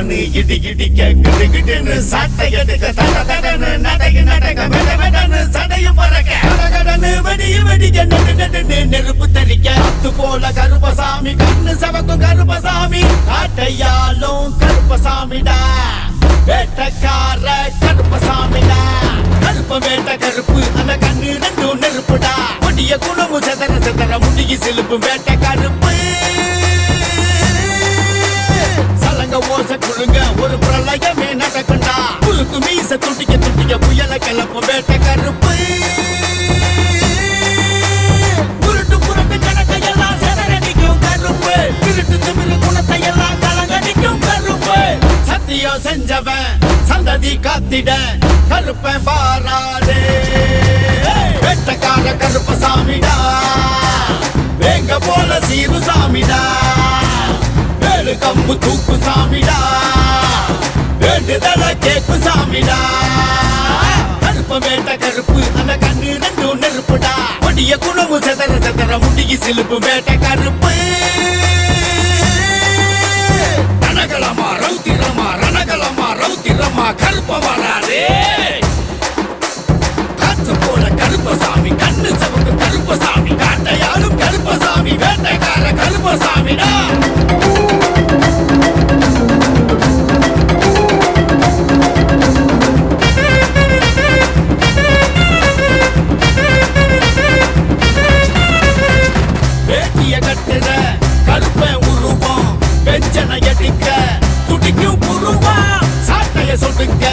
கடன்னு இடி இடிக்க கிடு கிடுன்னு சட்டை எடுக்க தட தடன்னு நடக்க நடக்க வெட வெடன்னு சடையும் பறக்க கடகடன்னு வெடிய வெடிக்க நெடு நெடுன்னு நெருப்பு தெரிக்க அது போல கருப்பசாமி கண்ணு சவக்கும் கருப்பசாமி காட்டையாலும் கருப்பசாமிடா வேட்டக்கார கருப்பசாமிடா கருப்ப வேட்ட கருப்பு அந்த கண்ணு ரெண்டும் நெருப்புடா கொடிய குணமு செதற செதற முடிய சிலுப்பு வேட்ட கருப்பு சலங்க ஓச குழுங்க ஒரு பிரளயமே நடக்குண்டா புழுக்கு மீச துட்டிக்க துட்டிக்க புயல கிளப்பும் வேட்ட கருப்பு உருட்டு புரட்டு கணக்கையெல்லாம் செதறடிக்கும் கருப்பு திருட்டு திமிரு குணத்தை எல்லாம் கலங்கடிக்கும் கருப்பு சத்தியம் செஞ்சவன் சந்ததி காத்திட கருப்பன் பாராடே வேட்டக்கார கருப்பசாமிடா வேங்க போல சீரு சாமிடா வேலு கம்பு தூக்கு சாமிடா வேண்டுதல கேக்கு சாமிடா கருப்ப வேட்ட கருப்பு அந்த கண்ணு ரெண்டும் நெருப்புடா கொடிய குணமு செதற செதற முடிய சிலுப்பு வேட்ட கருப்பு ரணகலமா ரௌத்திரமா ரணகலமா ரௌத்திரமா கருப்ப வராதே காத்து போல கருப்பசாமி கண்ணு சவக்கு கருப்பசாமி காட்டையாலும் கருப்பசாமி வேட்டைக்கார கருப்பசாமிடா வேட்டிய கட்டுற கருப்பன் உருவம் வெஞ்சனை எடிக்க துடிக்கும் புருவா சாட்டைய சொடுக்க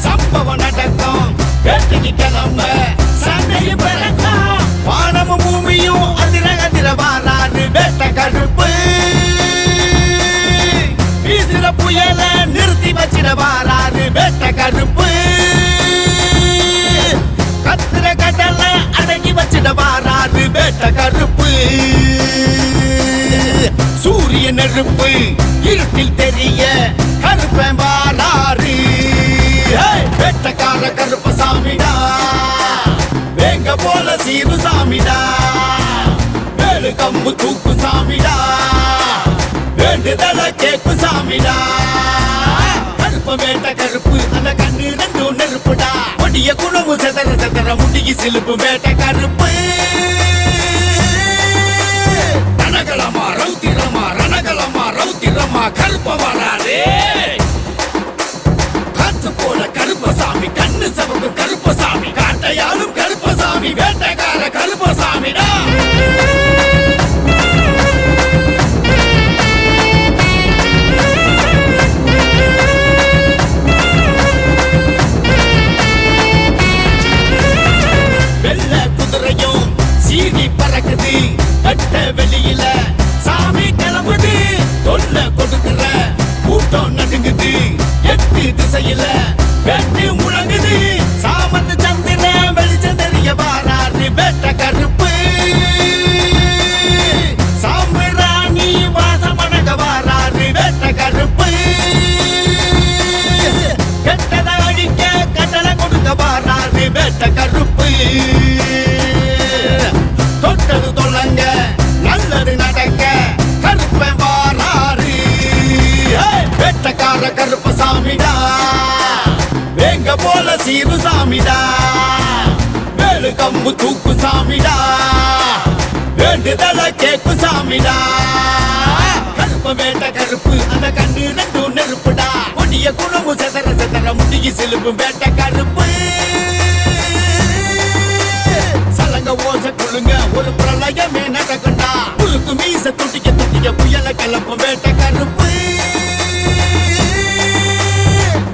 சம்பவம் நடக்கும் வேட்டைக்கு கிளம்ப சண்டையும் பிறக்கும் வானமும் பூமியும் அதிர அதிர வாராது வேட்ட கருப்பு வீசுற புயல நிறுத்தி வச்சிட வாராது வேட்ட கருப்பு கத்துற கடல அடங்கி வச்சிட வாராது வேட்ட கருப்பு சூரிய நெருப்பு இருட்டில் தெரிய கருப்பன் வாராரு வேட்டக்கார கருப்பசாமிடா வேங்க போல சீரு சாமிடா வேலு கம்பு தூக்கு சாமிடா வேண்டுதல கேக்கு சாமிடா கருப்ப வேட்ட கருப்பு அந்த கண்ணு ரெண்டும் நெருப்புடா கொடிய குணமு செதற செதற முடிய சிலுப்பு வேட்ட கருப்பு ரணகலமா ரௌத்திரமா ரணகலமா ரௌத்திரமா கருப்ப வராதே காத்து போல கருப்பசாமி கண்ணு சவக்கு கருப்பசாமி காட்டையாலும் கருப்பசாமி வேட்டைக்கார கருப்பசாமிடா வெள்ள குதிரையும் சீனி பறக்குது கட்ட வெளியில சாமி கிளம்புது தொல்ல கொடுக்கிற கூட்டம் நடுங்குது எட்டு திசையில வெட்டு முழங்குது சாமத்து சந்திர வெளிச்சம் தெரிய வாராது வேட்ட கருப்பு சாம்பிராணி வாசமடக வாராது வேட்ட கருப்பு கெட்டத அழிக்க கட்டளை கொடுக்க வாராது வேட்ட கருப்பு தொட்டது தொல்லங்க நல்லது நடக்க கருப்பன் வாராரு வேட்டக்கார கருப்பசாமிடா வேங்க போல சீரு சாமிடா வேலு கம்பு தூக்கு சாமிடா வேண்டுதல கேக்கு சாமிடா கருப்ப வேட்ட கருப்பு அந்த கண்ணு ரெண்டும் நெருப்புடா கொடிய குணமு செதற செதற முடிய சிலுப்பு வேட்ட கருப்பு சலங்க ஓச குழுங்க ஒரு பிரளயமே நடக்குண்டா புழுக்கு மீச துட்டிக்க துட்டிக்க புயல கிளப்பும் வேட்ட கருப்பு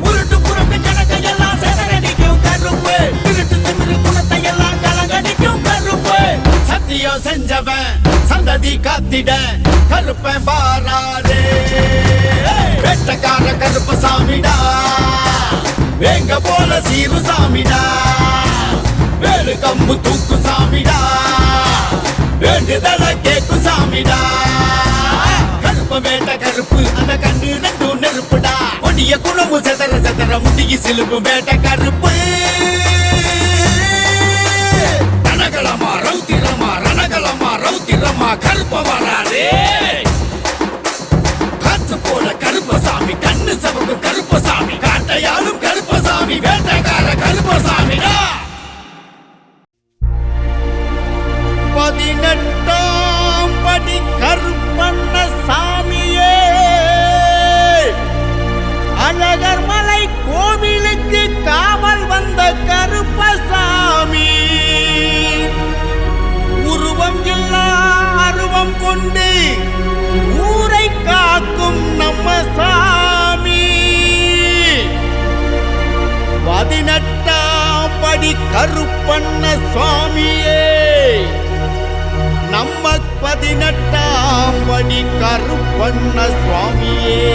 உருட்டு புரட்டு கணக்கையெல்லாம் செதறடிக்கும் கருப்பு திருட்டு திமிரு குணத்தை எல்லாம் கலங்கடிக்கும் கருப்பு சத்தியம் செஞ்சவன் சந்ததி காத்திட கருப்பன் பாராடே வேட்டக்கார கருப்பசாமிடா வேங்க போல சீரு சாமிடா வேலு கம்பு தூக்கு சாமிடா வேண்டுதல கேக்கு சாமிடா கருப்ப வேட்ட கருப்பு அந்த கண்ணு ரெண்டும் நெருப்புடா கொடிய குணமு செதற செதற முடிய சிலுப்பு வேட்ட கருப்பு ரணகலமா ரௌத்திரமா ரணகலமா ரௌத்திரமா கருப்ப வராதே காத்து போல கருப்பசாமி கண்ணு சவ கருப்பண்ண சுவாமியே நம்ம 18ஆம் படி கருப்பண்ண சுவாமியே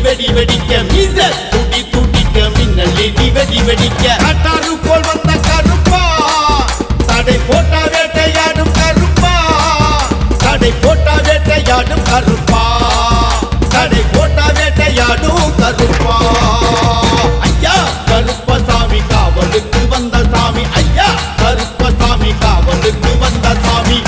வெடி வெடிக்க மீச துடி துடிக்க மின்னல் இடி வெடி வெடிக்க கட்டாரு போல் வந்த கருப்பா தடை போட்டா வேட்டையாடும் கருப்பா தடை போட்டா வேட்டையாடும் கருப்பா தடை போட்டா வேட்டையாடும் கருப்பா ஐயா கருப்பசாமி காவலுக்கு வந்த சாமி ஐயா கருப்பசாமி காவலுக்கு வந்த சாமி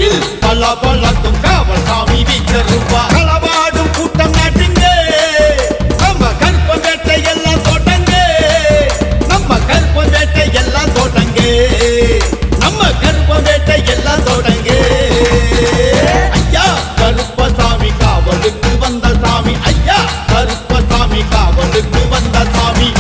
கையில் பல பலக்கும் காவல் சாமி வீச்சருப்பா களவாடும் கூட்டம் நாட்டுங்க நம்ம கருப்பன் வேட்டை எல்லாம் தோட்டங்க நம்ம கருப்பன் வேட்டை எல்லாம் தோட்டங்க நம்ம கருப்பன் வேட்டை எல்லாம் தோட்டங்க ஐயா கருப்பசாமி காவலுக்கு வந்த சாமி ஐயா கருப்பசாமி காவலுக்கு வந்த சாமி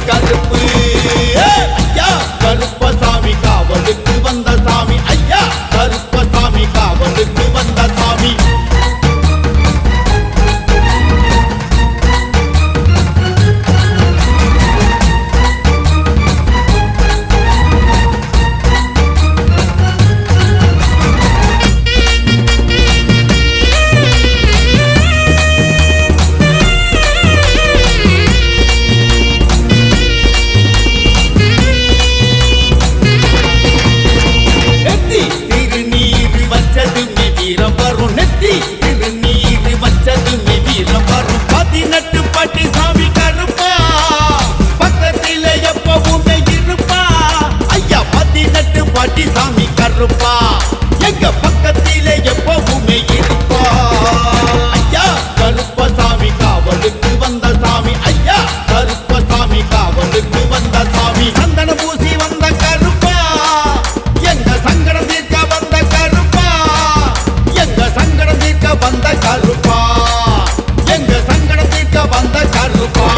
கருப்பு ஐயா கருப்பசாமி காவலுக்கு வந்த சாமி ஐயா கருப்பசாமி காவலுக்கு வந்த சாமி சாமி கருப்பா எங்க பக்கத்திலே எப்பவுமே இருப்பா ஐயா கருப்பசாமி காவலுக்கு வந்த சாமி ஐயா கருப்பசாமி காவலுக்கு வந்த சாமி சந்தன பூசி வந்த கருப்பா எங்க சங்கடம் தீர்க்க வந்த கருப்பா எங்க சங்கடம் தீர்க்க வந்த கருப்பா எங்க சங்கடம் தீர்க்க வந்த கருப்பா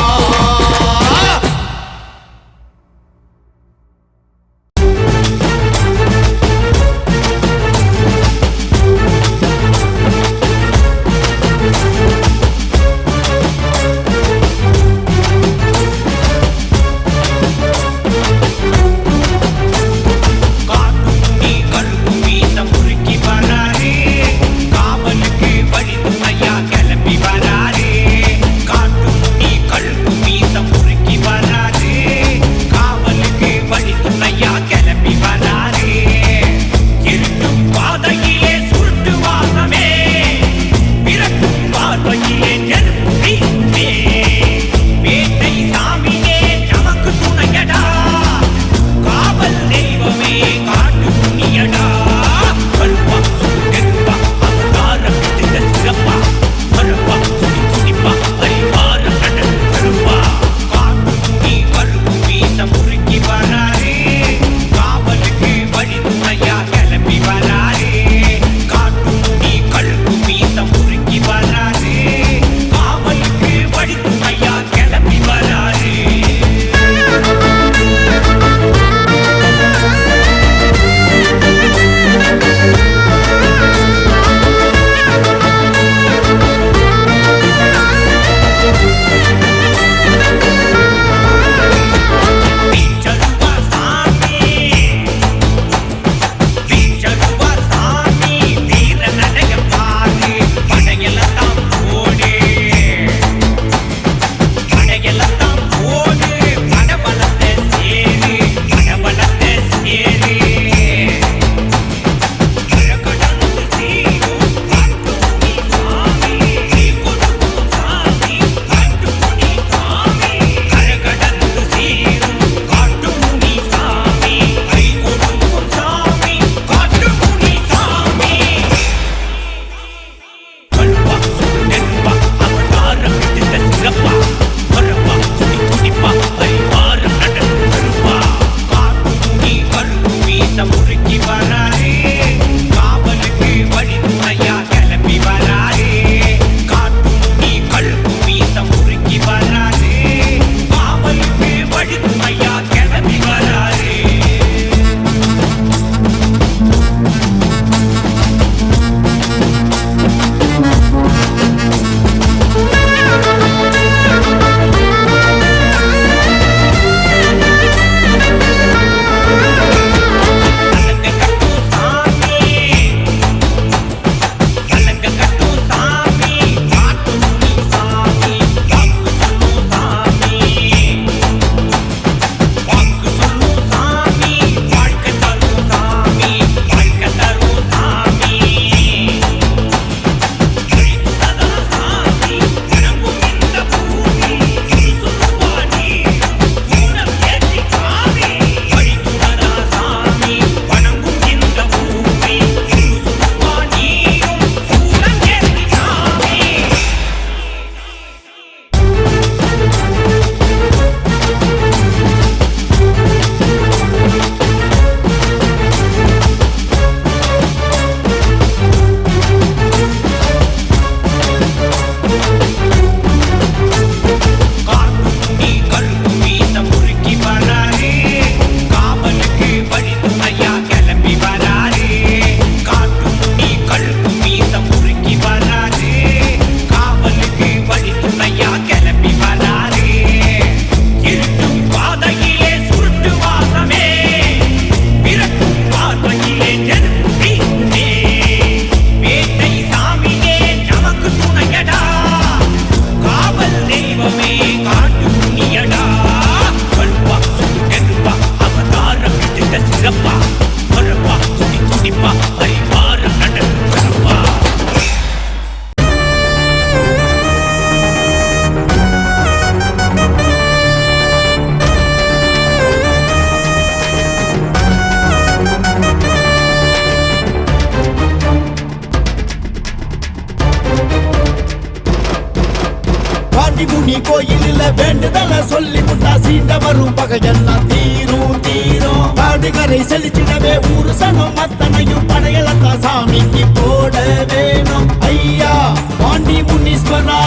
வேண்டுதல சொல்லி முட்டா சீண்ட வரும் பகையெல்லாம் தீரும் தீரும். காடுகரை செழிச்சிடவே ஊரு சனம் அத்தனையும் படையலத்தா சாமிக்கு போட வேணும். ஐயா பாண்டி முனீஸ்வரா,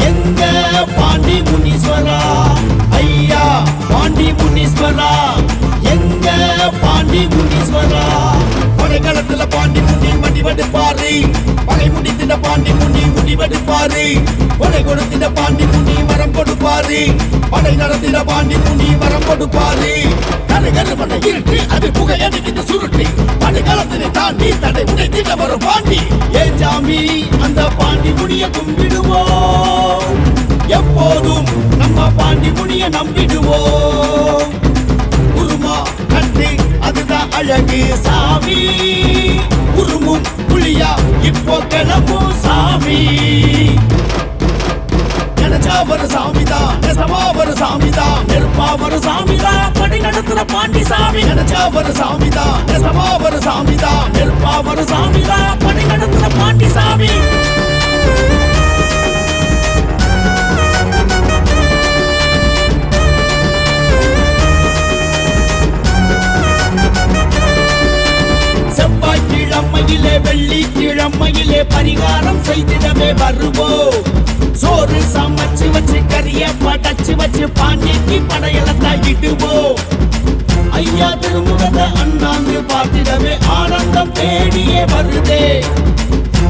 எங்க பாண்டி முனீஸ்வரா, ஐயா பாண்டி முனீஸ்வரா, எங்க பாண்டி முனீஸ்வரா. படைகளத்துல பாண்டி முனி மடிவெடுப்பாரு, பகை முடித்திட பாண்டி முனி முடிவெடுப்பாரு. கொடை கொடுத்திட பாண்டி முனி வரம் கொடுப்பாரு, படை நடத்திட பாண்டி முனி வரம் கொடுப்பாரு. கருகரு பண்ண இருட்டு அது புகை அடிக்கிட்டு சுருட்டி படைகளத்தினை தாண்டி தடை உடைத்திட வரும் பாண்டி. ஏன் சாமி அந்த பாண்டி முனிய கும்பிடுவோம், எப்போதும் நம்ம பாண்டி முனிய நம்பிடுவோம். உருமா கண்டு அதுதான் அழகு சாமி, உருமும் புளியா இப்போ கிளம்பும் சாமி. நினைச்சா ஒரு சாமிதான், நெசமா ஒரு சாமிதான், நெருப்பா ஒரு சாமிதான், படை நடத்துற பாண்டி சாமி. நினைச்சா ஒரு சாமிதான், நெசமா ஒரு சாமிதான், நெருப்பா ஒரு சாமிதான், படை நடத்துற பாண்டி சாமி. செவ்வாய்க்கிழமையிலே வெள்ளிக்கிழமையிலே பரிகாரம் செய்திடவே வருவோம். சோறு சமைச்சு வச்சு கறிய படைச்சு வச்சு பாண்டிக்கு படையலத்தை இடுவோம். ஐயா திருமுகத்தை அண்ணாந்து பார்த்திடவே ஆனந்தம் தேடியே வருதே.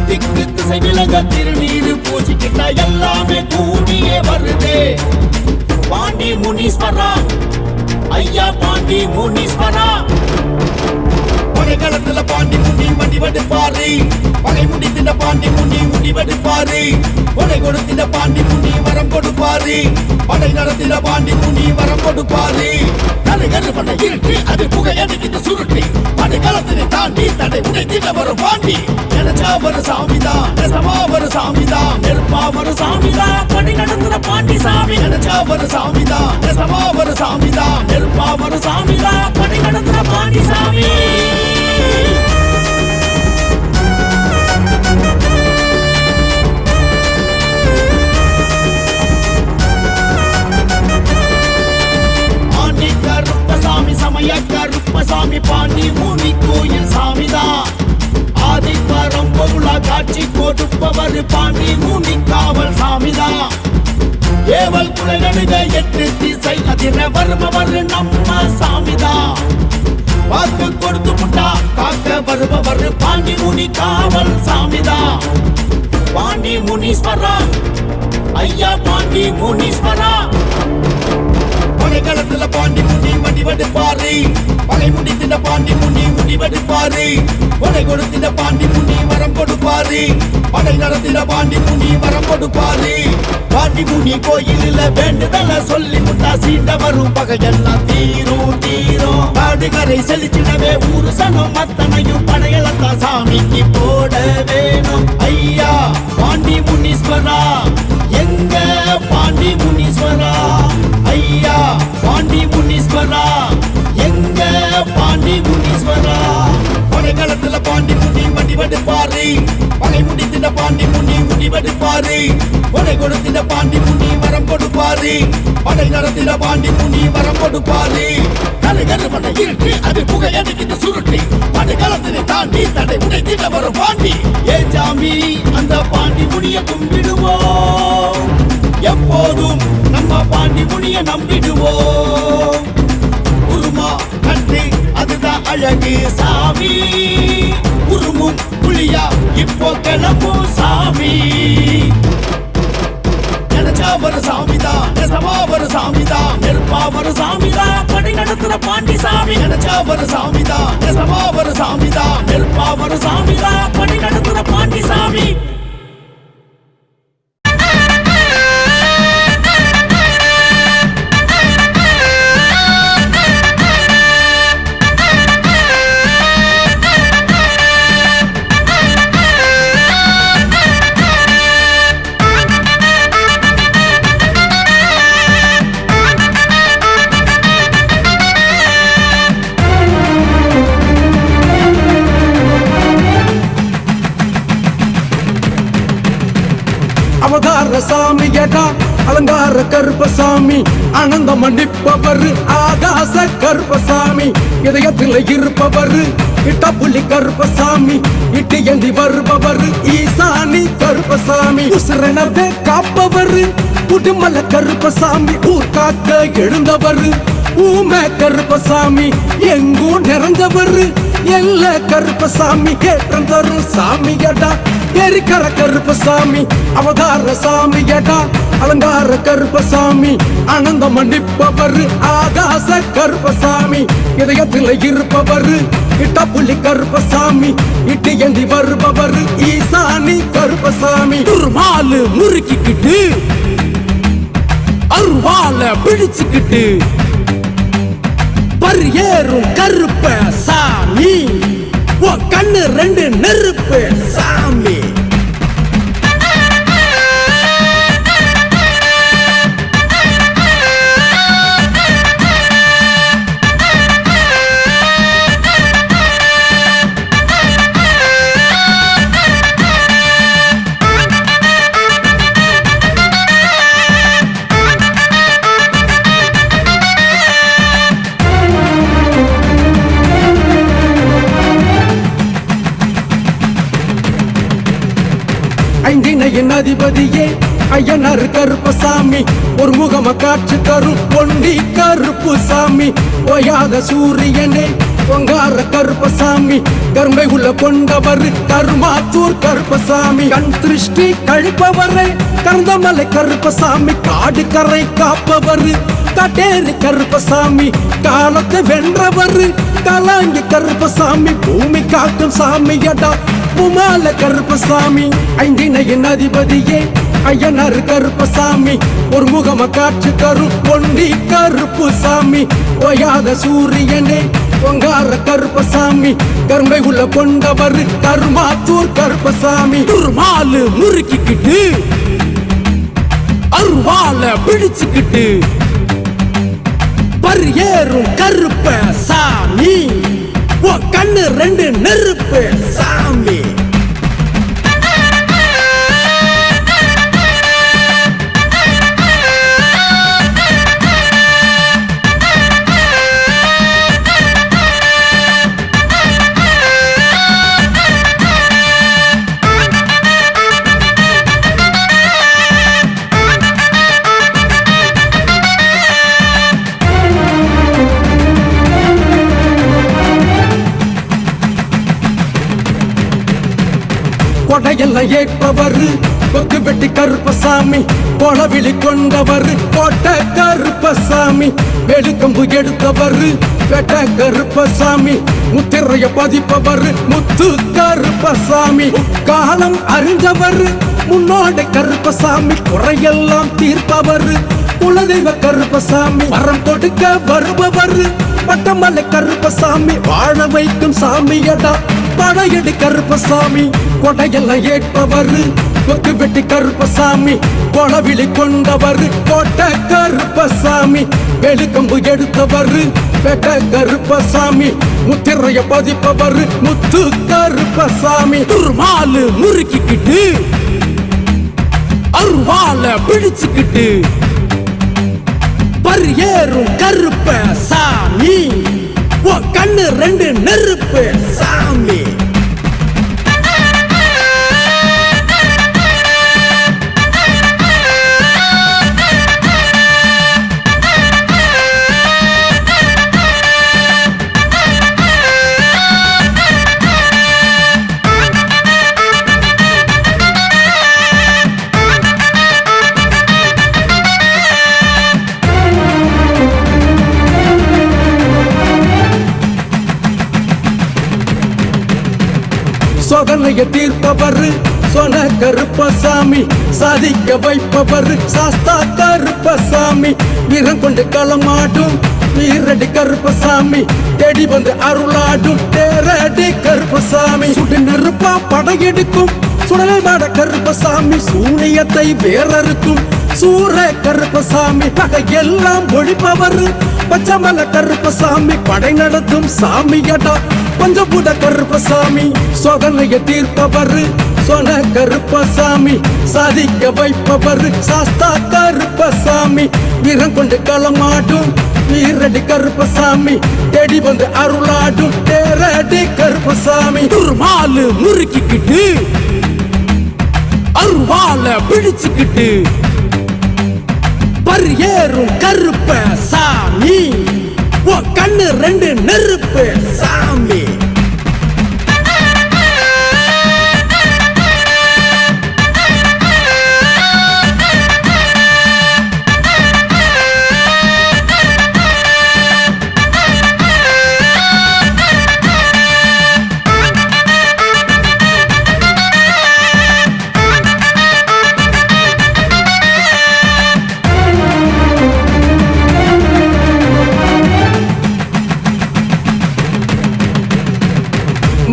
திக்கு திசை விலக திருநீரு பூசிக்கிட்ட எல்லாமே கூடியே வருதே. பாண்டி முனீஸ்வரா, ஐயா பாண்டி முனீஸ்வரா. படைகளத்துல பாண்டி முனி மடிவெடுப்பாரு, பகை முடித்திட பாண்டி முனி முடிவெடுப்பாரு. கொடை கொடுத்திட பாண்டி முனி வரம் கொடுப்பாரு, படை நடத்திட பாண்டி முனி வரம் கொடுப்பாரு. கருகரு பண்ண இருட்டு அது புகை அடிக்கிட்டு சுருட்டி படைகளத்தினை தாண்டி தடை உடைத்திட வரும் பாண்டி. நினைச்சா ஒரு சாமிதான், நெசமா ஒரு சாமிதான், நெருப்பா ஒரு சாமிதான், படை நடத்துற பாண்டி சாமி. நினைச்சா ஒரு சாமிதான், நெசமா ஒரு சாமிதான், நெருப்பா ஒரு சாமிதான், படை நடத்துற பாண்டி சாமி. சமய கருப்பசாமி பாண்டி முனி கோயில் சாமிதான். ஆதி பரம்பொருளா காட்சி கொடுப்பவர் பாண்டி முனி காவல் சாமிதான். ஏவல் குலை நடுக எட்டு திசை அதிர வருபவர் நம்ம சாமிதான். வாக்கு கொடுத்து முட்டா காக்க வருபவர் பாண்டி முனி காவல் சாமிதான். பாண்டி முனீஸ்வரா, ஐயா பாண்டி முனீஸ்வரா. படைகளத்துல பாண்டி முனி மடிவெடுப்பாரு, பகை முடித்திட பாண்டி முனி முடிவெடுப்பாரு. கொடை கொடுத்திட பாண்டி முனி வரம் கொடுப்பாரு, படை நடத்திட பாண்டி முனி வரம் கொடுப்பாரு. பாண்டி முனி கோயிலில் வேண்டுதல சொல்லி முட்டா சீண்ட வரும் பகையெல்லாம் தீரும் தீரும். காடுகரை செழிச்சிடவே ஊரு சனம் அத்தனையும் படையலத்தா சாமிக்கு போட வேணும். ஐயா பாண்டி முனீஸ்வரா, எங்க பாண்டி முனீஸ்வரா, ஐயா பாண்டி முனீஸ்வரா, எங்க பாண்டி முனீஸ்வரா. படைகளத்துல பாண்டி முனி மடிவெடுப்பாரு, பகை முடித்திட பாண்டி முனி முடிவெடுப்பாரு. கொடை கொடுத்திட பாண்டி முனி வரம் கொடுப்பாரு, படை நடத்திட பாண்டி முனி வரம் கொடுப்பாரு. கருகரு பண்ண இருட்டு அது புகை அடிக்கிட்டு சுருட்டி படைகளத்தினை தாண்டி தடை உடைத்திட வரும் பாண்டி. ஏன் சாமி அந்த பாண்டி முனிய கும்பிடுவோம், எப்போதும் நம்ம பாண்டி முனிய நம்பிடுவோம். உருமா கண்டு அதுதான் அழகு சாமி, உருமும் புளியா இப்போ கிளம்பும் சாமி. நினைச்சா ஒரு சாமிதான், நெசமா ஒரு சாமிதான், நெருப்பா ஒரு சாமிதான், படை நடத்துற பாண்டி சாமி. நினைச்சா ஒரு சாமிதான், நெசமா ஒரு சாமிதான், நெருப்பா ஒரு சாமிதான், படை நடத்துற பாண்டி சாமி. அவதார சாமியடா அலங்கார கருப்பசாமி ஆனந்தம் மன்னிப்பவர் ஆகாச கருப்பசாமி இதயத்தில் இருப்பவர் இட்டப்புலி கருப்பசாமி இட்டு ஏந்தி வருபவர் ஈசானி கருப்பசாமி உசுரனவே காப்பவர் உடுமல கருப்பசாமி ஊர் காக்க எழுந்தவர் ஊமை கருப்பசாமி எங்கும் நிறைஞ்சவர் எல்ல கருப்பசாமி ஏற்றம் தரும் சாமியடா எரிக்கர கருப்பசாமி அவதார சாமியடா அலங்கார கருப்பசாமி ஆனந்தம் மன்னிப்பவர் ஆகாச கருப்பசாமி இதயத்தில் இருப்பவர் இட்டப்புலி கருப்பசாமி இட்டு ஏந்தி வருபவர் ஈசானி கருப்பசாமி துர்மாலு முறுக்கிக்கிட்டு அருவால பிடிச்சுக்கிட்டு பரியேறும் கருப்ப சாமி கண்ணு ரெண்டு நெருப்பு சாமி ஐந்தினையின் அதிபதியே ஐயனார் கருப்பசாமி ஒரு முகம காட்சி தரும் பொண்டி கருப்பு சாமி ஓயாத சூரியனே பொங்கார கருப்பசாமி கரும்பை உள்ள கொண்டவர் கருமாத்தூர் கருப்பசாமி கண் திருஷ்டி கழிப்பவரை கந்தமலை கருப்பசாமி காடு கரை காப்பவர் காட்டேரி கருப்பசாமி காலத்தை வென்றவர் கலாங்கி கருப்பசாமி பூமி காக்கும் சாமியடா உமால கருப்பசாமி ஐந்தினையின் அதிபதியே ஐயனார் கருப்பசாமி ஒரு முகம காட்சி தரும் பொண்டி கருப்பு சாமி ஓயாத சூரியனே பொங்கார கருப்பசாமி கரும்பை உள்ள கொண்டவர் கருமாத்தூர் கருப்பசாமி துர்மாலு முறுக்கிக்கிட்டு அருவால பிடிச்சுக்கிட்டு பரியேறும் கருப்ப சாமி கண்ணு ரெண்டு நெருப்பு சாமி கொடையெல்லாம் ஏற்பவர் கொக்கு வெட்டி கருப்பசாமி கொளவிழி கொண்டவர் கோட்டை கருப்பசாமி வெளுக்கம்பு எடுத்தவர் வெட்ட கருப்பசாமி முத்திரைய பதிப்பவர் முத்து கருப்பசாமி காலம் அறிஞ்சவர் முன்னோட கருப்பசாமி குறையெல்லாம் தீர்ப்பவர் குலதெய்வ கருப்பசாமி வரம் கொடுக்க வருபவர் பட்டமலை கருப்பசாமி வாழ வைக்கும் சாமியடா படையடி கருப்பசாமி கொடையெல்லாம் ஏற்பவர் கொக்கு வெட்டி கருப்பசாமி கொளவிழி கொண்டவர் கோட்டை கருப்பசாமி வெளுக்கம்பு எடுத்தவர் வெட்ட கருப்பசாமி முத்திரைய பதிப்பவர் முத்து கருப்பசாமி துர்மாலு முறுக்கிக்கிட்டு அருவால பிடிச்சுக்கிட்டு பரியேறும் கருப்ப சாமி கண்ணு ரெண்டு நெருப்பு சாமி சோதனையை தீர்ப்பவர் சொன கருப்பசாமி சாதிக்க வைப்பவர் சாஸ்தா கருப்பசாமி வீரம் கொண்டு களமாடும் வீரடி கருப்பசாமி தேடி வந்து அருளாடும் தேரடி கருப்பசாமி சுடு நெருப்பா படையெடுக்கும் சுடலை மாட கருப்பசாமி சூனியத்தை வேறறுக்கும் சூர கருப்பசாமி பகையெல்லாம் ஒழிப்பவர் பச்சமல கருப்பசாமி படை நடத்தும் சாமியடா பஞ்சபுட கருப்பசாமி சோதனையை தீர்ப்பவர் சொன கருப்பசாமி சாதிக்க வைப்பவர் சாஸ்தா கருப்பசாமி வீரம் கொண்டு களமாடும் வீரடி கருப்பசாமி தேடி வந்து அருளாடும் தேரடி கருப்பசாமி துர்மாலு முறுக்கிக்கிட்டு அருவால பிடிச்சுக்கிட்டு பரியேறும் கருப்ப சாமி கண்ணு ரெண்டு நெருப்பு சாமி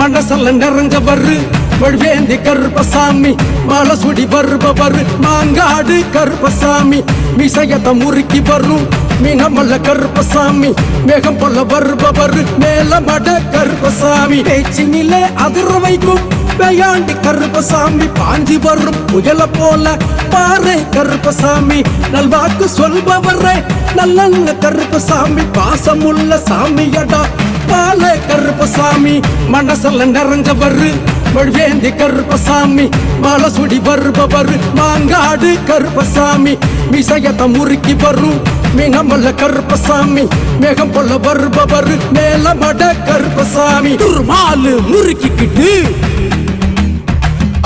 மனசல்ல நிறைஞ்சவரு வழுவேந்தி கருப்பசாமி மாலை சுடி வருபவர் மாங்காடு கருப்பசாமி மிசையத்தை முறுக்கி வரும் மீனமல்ல கருப்பசாமி மேகம் போல வருபவர் மேலமட கருப்பசாமி பேச்சினிலே அதிர வைக்கும் பேயாண்டி கருப்பசாமி பாஞ்சி வரும் புயல போல பாறை கருப்பசாமி நல்வாக்கு சொல்பவரே நல்ல கருப்பசாமி பாசமுள்ள சாமியடா பால கருப்பசாமி மனசல்ல நிறைஞ்சவரு வழுவேந்தி கருப்பசாமி மாலை சுடி வருபவர் மாங்காடு கருப்பசாமி மிசையத்தை முறுக்கி வரும் மீனமல்ல கருப்பசாமி மேகம் போல வருபவர் மேலமட கருப்பசாமி துர்மாலு முறுக்கிக்கிட்டு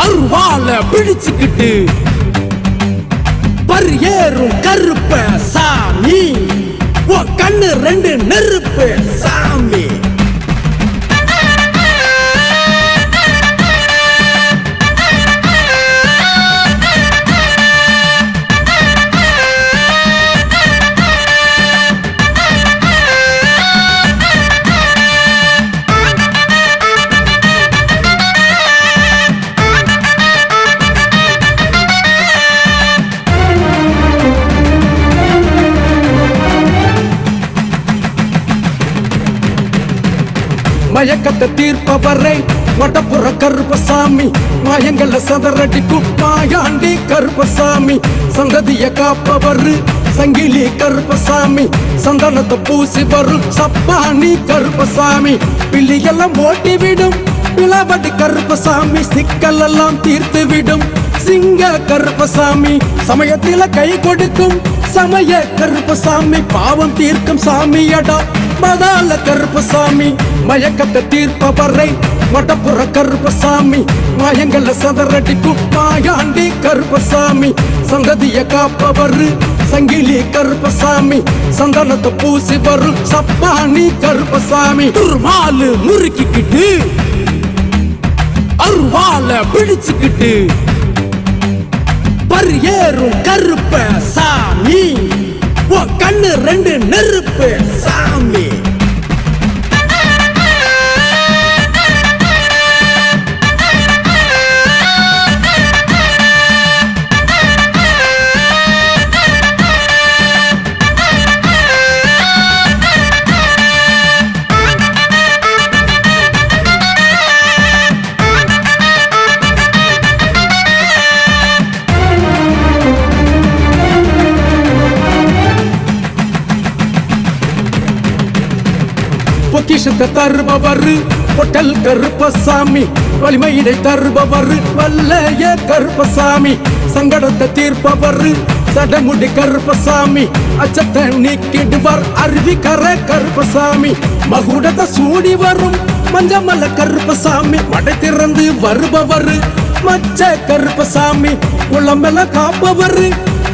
அருவால பிடிச்சுக்கிட்டு பரியேறும் கருப்ப சாமி கண்ணு ரெண்டு நெருப்பு சாமி மயக்கத்தை தீர்ப்பவரை வடப்புற கருப்பசாமி மாயங்கள சதறடிக்கும் மாயாண்டி கருப்பசாமி சங்கதிய காப்பவர் சங்கிலி கருப்பசாமி சந்தனத்தை பூசி வரும் சப்பானி கருப்பசாமி பிள்ளையெல்லாம் ஓட்டிவிடும் பிளவடி கருப்பசாமி சிக்கல் எல்லாம் தீர்த்து விடும் சிங்க கருப்பசாமி சமயத்தில கை கொடுக்கும் சமய கருப்பசாமி பாவம் தீர்க்கும் சாமியடா பதால கருப்பசாமி மயக்கத்தை தீர்ப்பவரை வடப்புற கருப்பசாமி மாயங்கள சதறடிக்கும் மாயாண்டி கருப்பசாமி சங்கதிய காப்பவர் சங்கிலி கருப்பசாமி சந்தனத்தை பூசி வரும் சப்பானி கருப்பசாமி துர்மாலு முறுக்கிக்கிட்டு அருவால பிடிச்சுக்கிட்டு பரியேறும் கருப்ப சாமி கண்ணு ரெண்டு நெருப்பு சாமி பொக்கிஷத்தை தருபவர் பொட்டல் கருப்பசாமி வலிமையினை தருபவர் வல்லைய கருப்பசாமி சங்கடத்தை தீர்ப்பவர் சடமுடி கருப்பசாமி அச்சத்தை நீக்கிடுவார் அருவிக்கர கருப்பசாமி மகுடத்தை சூடி வரும் மஞ்சமல்ல கருப்பசாமி மடை திறந்து வருபவர் மச்ச கருப்பசாமி குளமெல காப்பவர்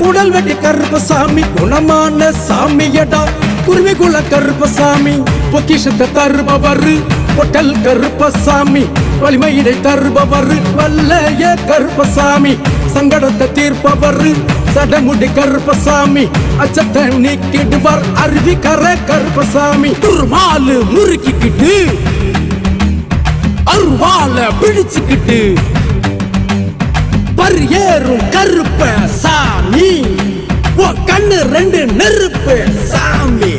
உடல் வெட்டி கருப்பசாமி குணமான சாமியடா குருவிகுல கருப்பசாமி பொக்கிஷத்தை தருபவர் பொட்டல் கருப்பசாமி வலிமையினை தருபவர் வல்லைய கருப்பசாமி சங்கடத்தை தீர்ப்பவர் சடமுடி கருப்பசாமி அச்சத்தை நீக்கிடுவார் அருவிக்கர கருப்பசாமி துர்மாலு முறுக்கிக்கிட்டு அருவால பிடிச்சுக்கிட்டு பரியேறும் கருப்ப சாமி கண்ணு ரெண்டு நெருப்பு சாமி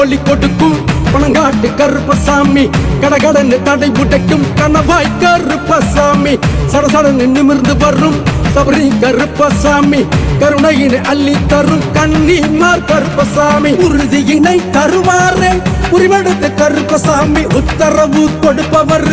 ஒளி கொடுக்கும் பணங்காட்டு கருப்பசாமி கடகடன்னு தடை உடைக்கும் கணவாய் கருப்பசாமி சடசடன்னு நிமிர்ந்து வரும் சபரி கருப்பசாமி கருணையினை அள்ளி தரும் கன்னிமார் கருப்பசாமி உறுதியினை தருவாரே உரிவெடுத்த கருப்பசாமி உத்தரவு கொடுப்பவர்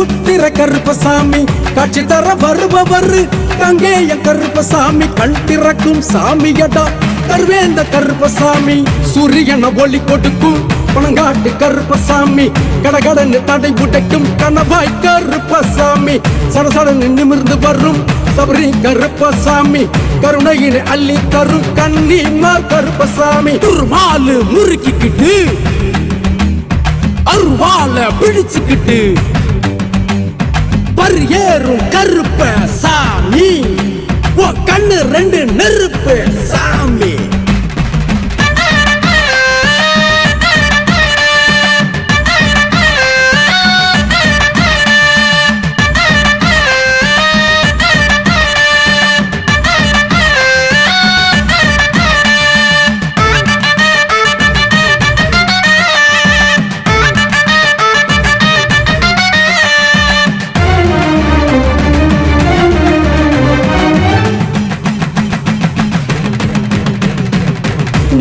உத்திர கருப்பசாமி காட்சி தர வருபவர் கங்கேய கருப்பசாமி கண் திறக்கும் சாமியடா கருவேந்த கருப்பசாமி சூரியன ஒளி கொடுக்கும் பணங்காட்டு கருப்பசாமி கடகடன்னு தடை உடைக்கும் கணவாய் கருப்பசாமி சடசடன்னு நிமிர்ந்து வரும் சபரி கருப்பசாமி கருணையினை அள்ளி தரும் கன்னிமார் கருப்பசாமி துர்மாலு முறுக்கிக்கிட்டு அருவால பிடிச்சுக்கிட்டு பரியேறும் கருப்ப சாமி கண்ணு ரெண்டு நெருப்பு சாமி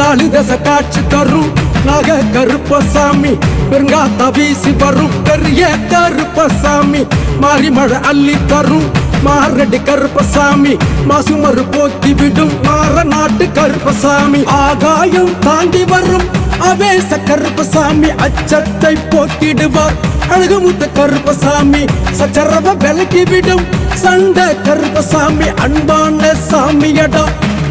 நாலு தசை காட்சி தரும் நாக கருப்பசாமி பெருங்காத்தா வீசி வரும் பெரிய கருப்பசாமி மாறி மழை அள்ளி தரும் மாரடி கருப்பசாமி மாசுமறு போக்கி விடும் மாற நாட்டு கருப்பசாமி ஆகாயம் தாண்டி வரும் அவேச கருப்பசாமி அச்சத்தை போக்கிடுவார் அழகுமுத்த கருப்பசாமி சச்சரவ விலக்கி விடும் சண்டை கருப்பசாமி அன்பான சாமியடா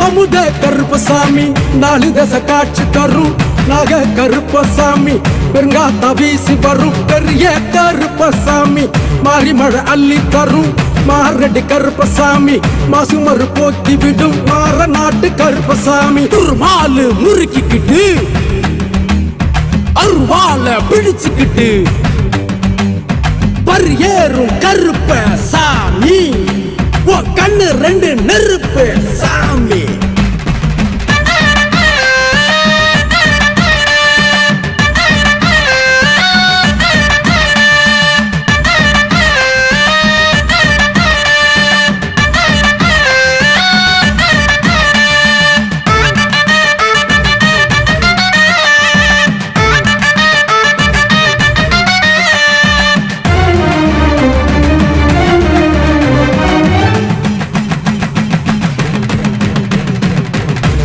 அமுத கருப்பசாமி நாலு தசை காட்சி தரும் நாக கருப்பசாமி பெருங்காத்தா வீசி வரும் பெரிய கருப்பசாமி மாறி மழை அள்ளி தரும் மாரடி கருப்பசாமி மாசுமறு போக்கி விடும் மாற நாட்டு கருப்பசாமி துர்மாலு முறுக்கிக்கிட்டு அருவால பிடிச்சுக்கிட்டு பரியேறும் கருப்ப சாமி கண்ணு ரெண்டு நெருப்பு சாமி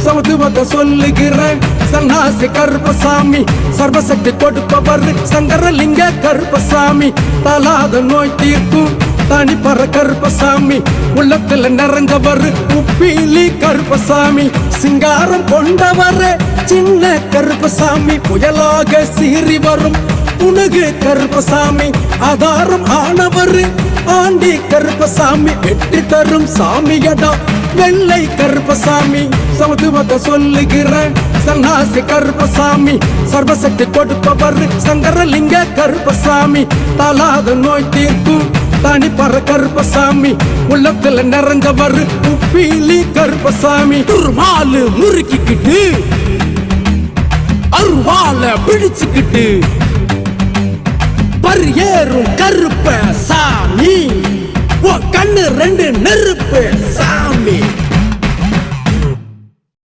சமத்துவத்தை சொல்லுகிறேன் சன்னாசி கருப்பசாமி சர்வசக்தி கொடுப்பவர் சங்கரலிங்க கருப்பசாமி தலாத நோய் தீர்க்கும் தனிப்பற கருப்பசாமி உள்ளத்துல நிறைஞ்சவர் உப்பிலி கருப்பசாமி சிங்காரம் கொண்டவர் சின்ன கருப்பசாமி புயலாக சீறி வரும் புனுகு கருப்பசாமி ஆதாரம் ஆனவர் ஆண்டி கருப்பசாமி வெற்றி தரும் சாமியடா வெள்ளை கருப்பசாமி சமத்துவத்தை சொல்லுகிறேன் சன்னாசி கருப்பசாமி சர்வசக்தி கொடுப்பவர் சங்கரலிங்க கருப்பசாமி தலாத நோய் தீர்க்கும் தனிப்பற கருப்பசாமி உள்ளத்துல நிறைஞ்சவர் உப்பிலி கருப்பசாமி துர்மாலு முறுக்கிக்கிட்டு அருவால பிடிச்சுக்கிட்டு பரியேறும் கருப்ப சாமி கண்ணு ரெண்டு நெருப்பு சாமி